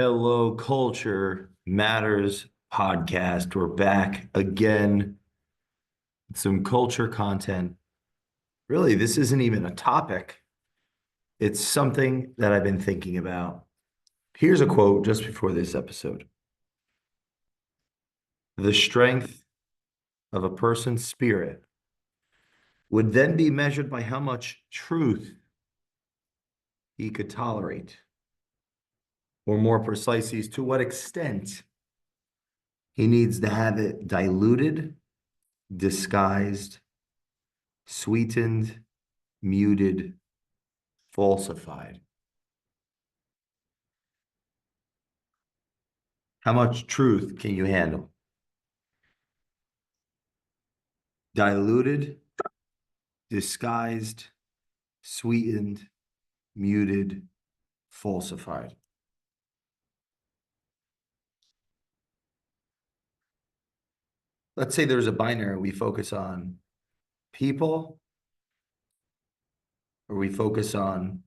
Hello, Culture Matters podcast. We're back again with some culture content. Really, this isn't even a topic. It's something that I've been thinking about. Here's a quote just before this episode. The strength of a person's spirit would then be measured by how much truth he could tolerate, or more precisely, to what extent he needs to have it diluted, disguised, sweetened, muted, falsified. How much truth can you handle? Diluted, disguised, sweetened, muted, falsified. Let's say there's a binary. We focus on people, or we focus on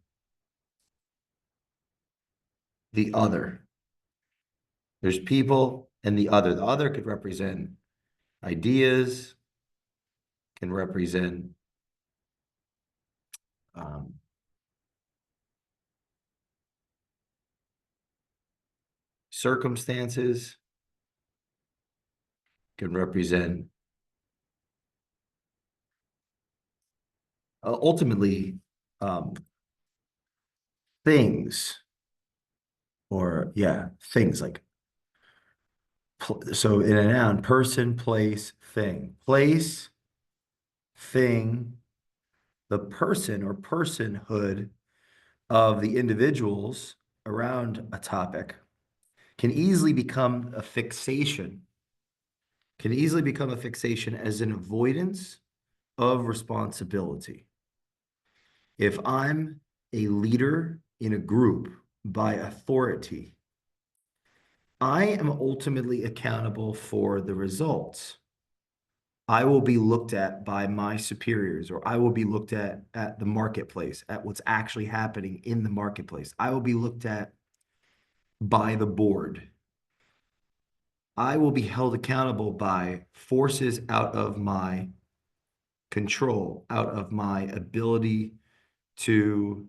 the other. There's people and the other. The other could represent ideas, can represent um, circumstances, can represent ultimately things, or things like, so in a noun, person, place, thing. Place, thing, the person or personhood of the individuals around a topic can easily become a fixation, as an avoidance of responsibility. If I'm a leader in a group by authority, I am ultimately accountable for the results. I will be looked at by my superiors, or I will be looked at the marketplace, at what's actually happening in the marketplace. I will be looked at by the board. I will be held accountable by forces out of my control, out of my ability to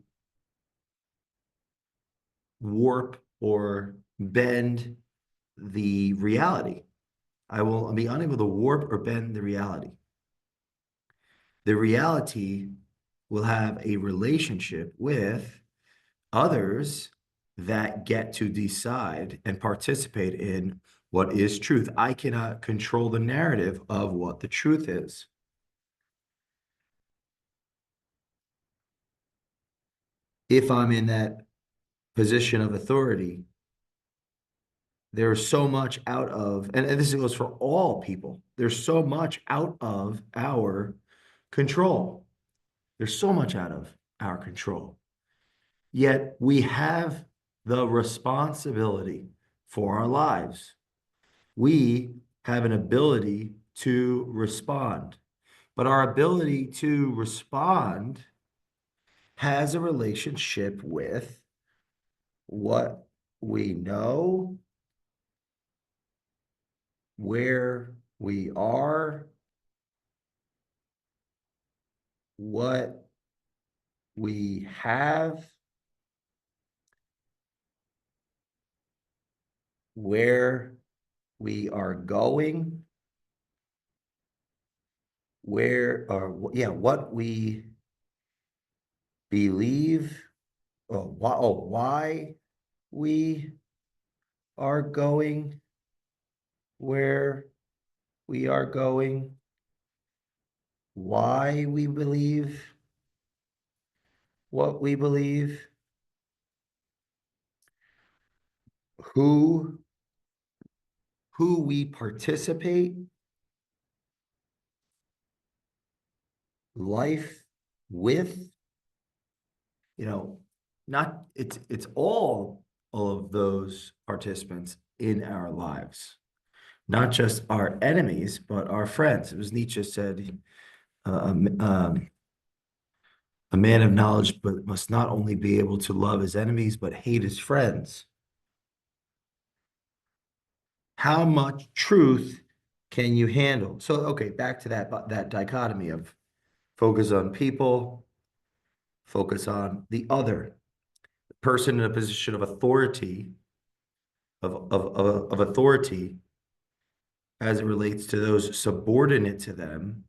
warp or bend the reality. I will be unable to warp or bend the reality. The reality will have a relationship with others that get to decide and participate in what is truth. I cannot control the narrative of what the truth is. If I'm in that position of authority, there's so much out of, and this goes for all people, there's so much out of our control. There's so much out of our control. Yet we have the responsibility for our lives. We have an ability to respond, but our ability to respond has a relationship with what we know, where we are, what we have, where we are going, what we believe, why we are going where we are going, why we believe what we believe, who we participate life with, not it's all of those participants in our lives, not just our enemies, but our friends. It was Nietzsche said, a man of knowledge but must not only be able to love his enemies, but hate his friends. how much truth can you handle? So, okay, back to that dichotomy of focus on people, focus on the other person in a position of authority, of authority as it relates to those subordinate to them.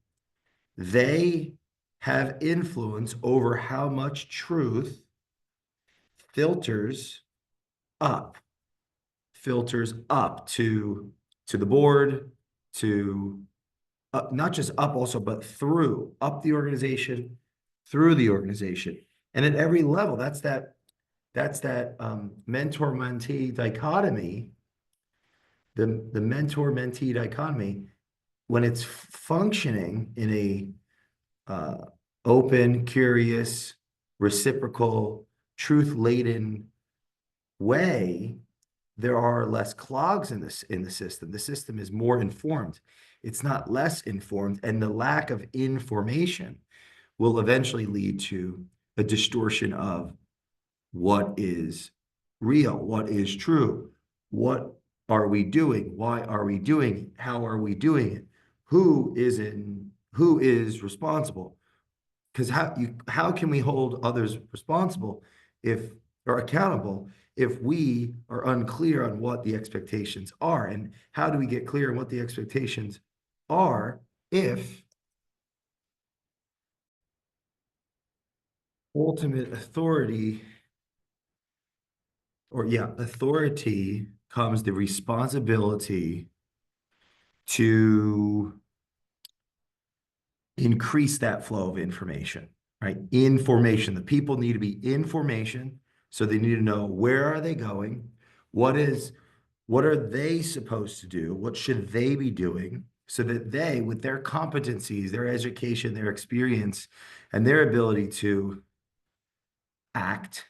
They have influence over how much truth filters up, filters up to the board, to not just up also, but through, up the organization, through the organization. And at every level, that's that mentor-mentee dichotomy, the mentor-mentee dichotomy, when it's functioning in a open, curious, reciprocal, truth-laden way, there are less clogs in the system. The system is more informed. It's not less informed, and the lack of information will eventually lead to a distortion of what is real, what is true, what are we doing, why are we doing it, how are we doing it, who is responsible? Because how can we hold others responsible if or accountable if we are unclear on what the expectations are? And how do we get clear on what the expectations are if ultimate authority, or yeah, authority comes the responsibility to increase that flow of information, right? Information. The people need to be information. So they need to know, where are they going? What are they supposed to do? What should they be doing? So that they, with their competencies, their education, their experience, and their ability to act,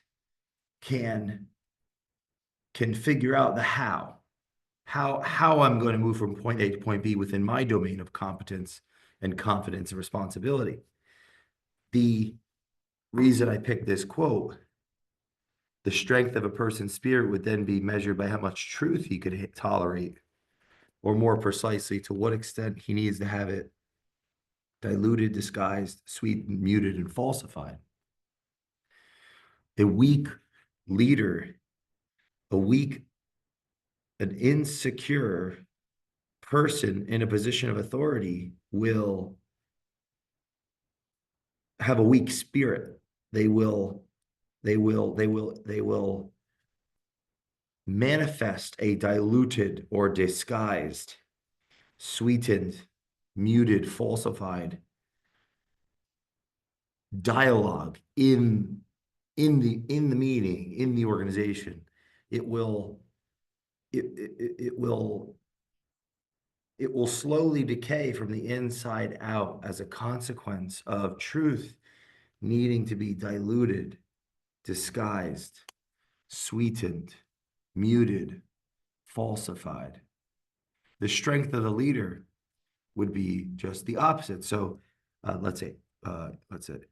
can figure out the how I'm going to move from point A to point B within my domain of competence and confidence and responsibility. The reason I picked this quote, the strength of a person's spirit would then be measured by how much truth he could tolerate, or more precisely, to what extent he needs to have it diluted, disguised, sweetened, muted, and falsified. A weak leader, a weak, an insecure person in a position of authority will have a weak spirit. They will manifest a diluted or disguised, sweetened, muted, falsified dialogue in the meeting, in the organization. It will slowly decay from the inside out as a consequence of truth needing to be diluted, disguised, sweetened, muted, falsified. The strength of the leader would be just the opposite. So let's say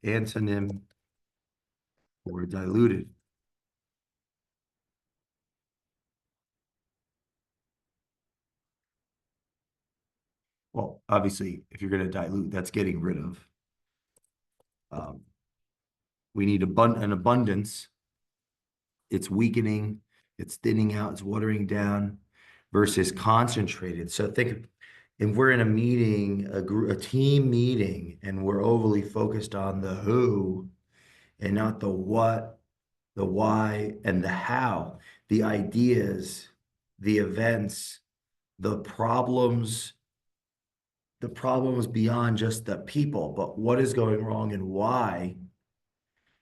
antonym or diluted. Well, obviously, if you're going to dilute, that's getting rid of. We need an abundance. It's weakening, it's thinning out, it's watering down, versus concentrated. So think, if we're in a meeting, a team meeting, and we're overly focused on the who and not the what, the why, and the how, the ideas, the events, the problems beyond just the people, but what is going wrong and why.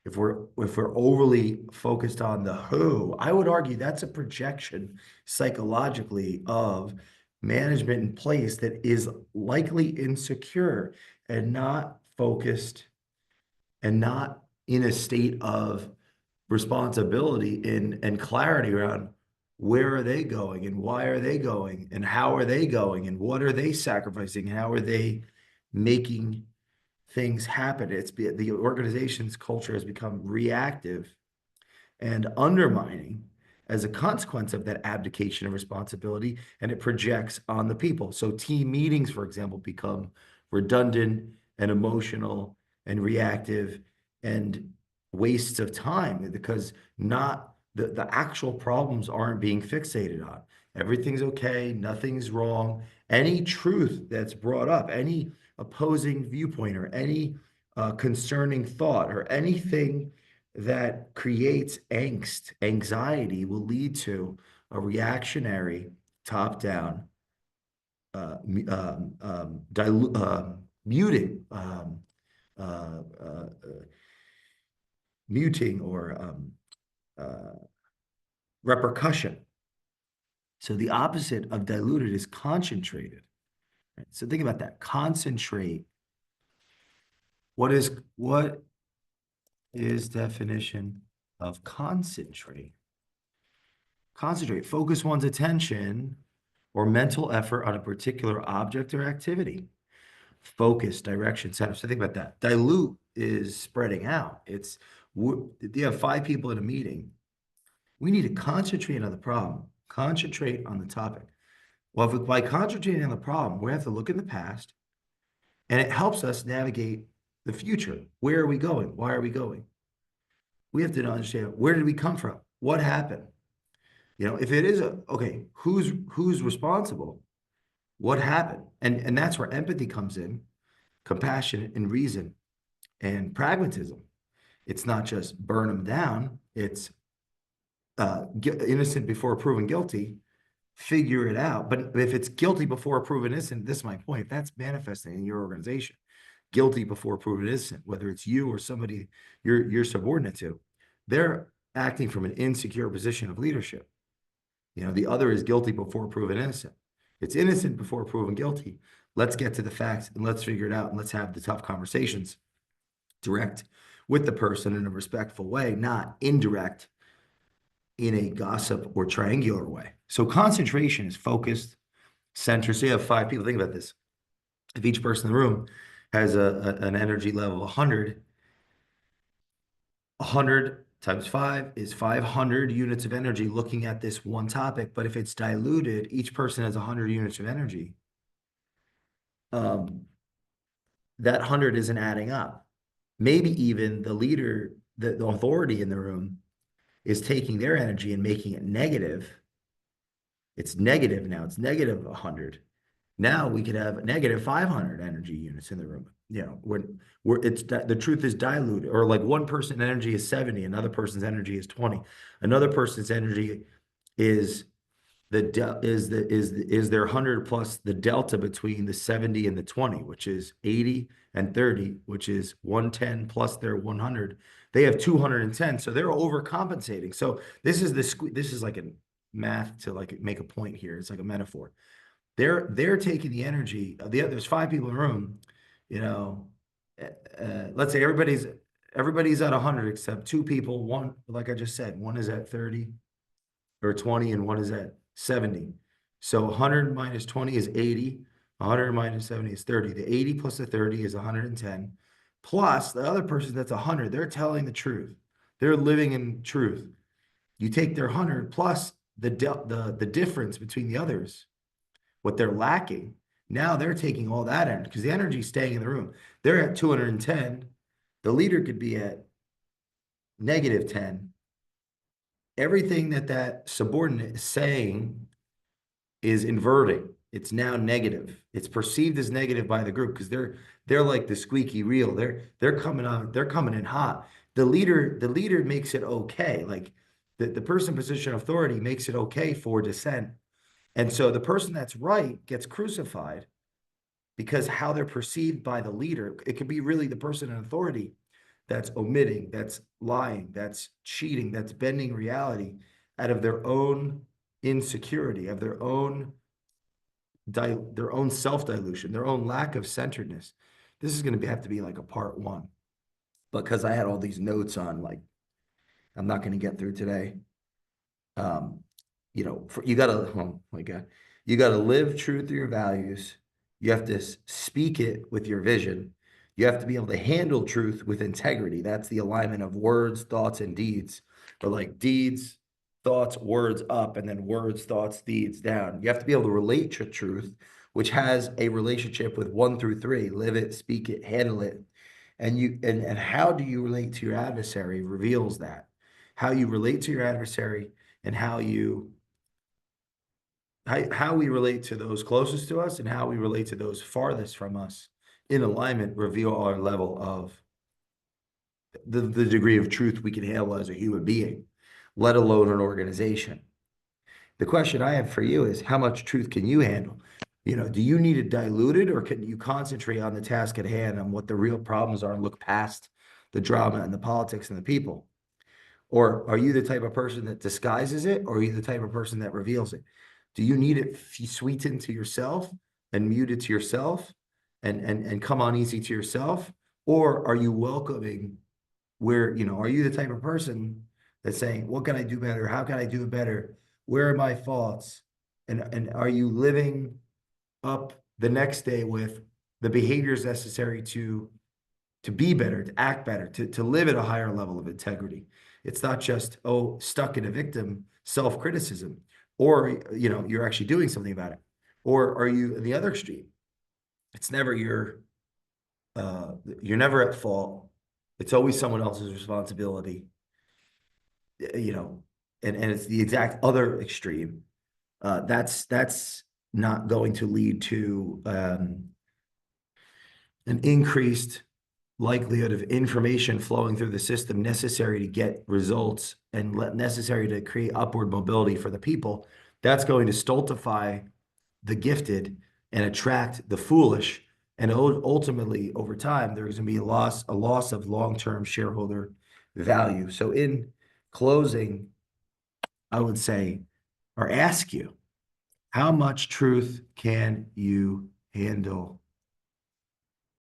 If we're overly focused on the who, I would argue that's a projection psychologically of management in place that is likely insecure and not focused and not in a state of responsibility and clarity around where are they going and why are they going and how are they going and what are they sacrificing and how are they making things happen. The organization's culture has become reactive and undermining as a consequence of that abdication of responsibility, and it projects on the people. So team meetings, for example, become redundant and emotional and reactive and wastes of time because not the actual problems aren't being fixated on. Everything's okay, nothing's wrong. Any truth that's brought up, any opposing viewpoint or any concerning thought or anything that creates angst, anxiety will lead to a reactionary, top-down, muting, uh, uh, muting or repercussion. So the opposite of diluted is concentrated. Right? So think about that. Concentrate. What is definition of concentrate? Concentrate. Focus one's attention or mental effort on a particular object or activity. Focus, direction, setup. So think about that. Dilute is spreading out. It's you have 5 people in a meeting. We need to concentrate on the problem, concentrate on the topic. Well, by concentrating on the problem, we have to look in the past, and it helps us navigate the future. Where are we going? Why are we going? We have to understand, where did we come from? What happened? You know, if it is okay, who's responsible? What happened? And that's where empathy comes in, compassion and reason and pragmatism. It's not just burn them down. It's innocent before proven guilty. Figure it out. But if it's guilty before proven innocent, this is my point. That's manifesting in your organization. Guilty before proven innocent, whether it's you or somebody you're subordinate to, they're acting from an insecure position of leadership. You know, the other is guilty before proven innocent. It's innocent before proven guilty. Let's get to the facts and let's figure it out and let's have the tough conversations direct with the person in a respectful way, not indirect in a gossip or triangular way. So concentration is focused, centered. So you have 5 people. Think about this. If each person in the room has an energy level of 100, 100 times 5 is 500 units of energy looking at this one topic. But if it's diluted, each person has 100 units of energy. That 100 isn't adding up. Maybe even the leader, the authority in the room is taking their energy and making it negative. It's negative now. It's negative 100. Now we could have negative 500 energy units in the room. You know, when it's the truth is diluted, or like one person's energy is 70, another person's energy is 20, another person's energy is their 100 plus the delta between the 70 and the 20, which is 80 and 30, which is 110 plus their 100. They have 210, so they're overcompensating. So this is like a math to like make a point here. It's like a metaphor. They're taking the energy of there's 5 people in the room, you know, let's say everybody's at 100 except 2 people. One, like I just said, one is at 30 or 20 and one is at 70. So 100 minus 20 is 80. 100 minus 70 is 30. The 80 plus the 30 is 110. Plus the other person that's 100, they're telling the truth. They're living in truth. You take their 100 plus the difference between the others, what they're lacking. Now they're taking all that in because the energy is staying in the room. They're at 210. The leader could be at negative 10. Everything that subordinate is saying is inverting. It's now negative. It's perceived as negative by the group because they're like the squeaky wheel. They're coming on. They're coming in hot. The leader makes it okay. Like the person in position of authority makes it okay for dissent. And so the person that's right gets crucified because how they're perceived by the leader. It could be really the person in authority that's omitting, that's lying, that's cheating, that's bending reality out of their own insecurity, of their own self-dilution, their own lack of centeredness. This is going to have to be like a part 1 because I had all these notes on like I'm not going to get through today. You know, you got to, oh my God, you got to live true through your values. You have to speak it with your vision. You have to be able to handle truth with integrity. That's the alignment of words, thoughts, and deeds. Or like deeds, thoughts, words up, and then words, thoughts, deeds down. You have to be able to relate to truth, which has a relationship with 1 through 3. Live it, speak it, handle it. And how do you relate to your adversary reveals that. How you relate to your adversary and how we relate to those closest to us and how we relate to those farthest from us in alignment reveal our level of the degree of truth we can handle as a human being, let alone an organization. The question I have for you is how much truth can you handle? Do you need it diluted or can you concentrate on the task at hand and what the real problems are and look past the drama and the politics and the people? Or are you the type of person that disguises it, or are you the type of person that reveals it? Do you need it sweetened to yourself and muted to yourself and come on easy to yourself? Or are you welcoming are you the type of person that's saying, what can I do better? How can I do it better? Where are my faults? And are you living up the next day with the behaviors necessary to be better, to act better, to live at a higher level of integrity? It's not just, stuck in a victim self-criticism, or, you're actually doing something about it. Or are you in the other extreme? It's never you're never at fault. It's always someone else's responsibility, you know, and it's the exact other extreme. That's not going to lead to an increased likelihood of information flowing through the system necessary to get results and necessary to create upward mobility for the people. That's going to stultify the gifted and attract the foolish. And ultimately, over time, there's going to be a loss of long-term shareholder value. So in closing, I would say, or ask you, how much truth can you handle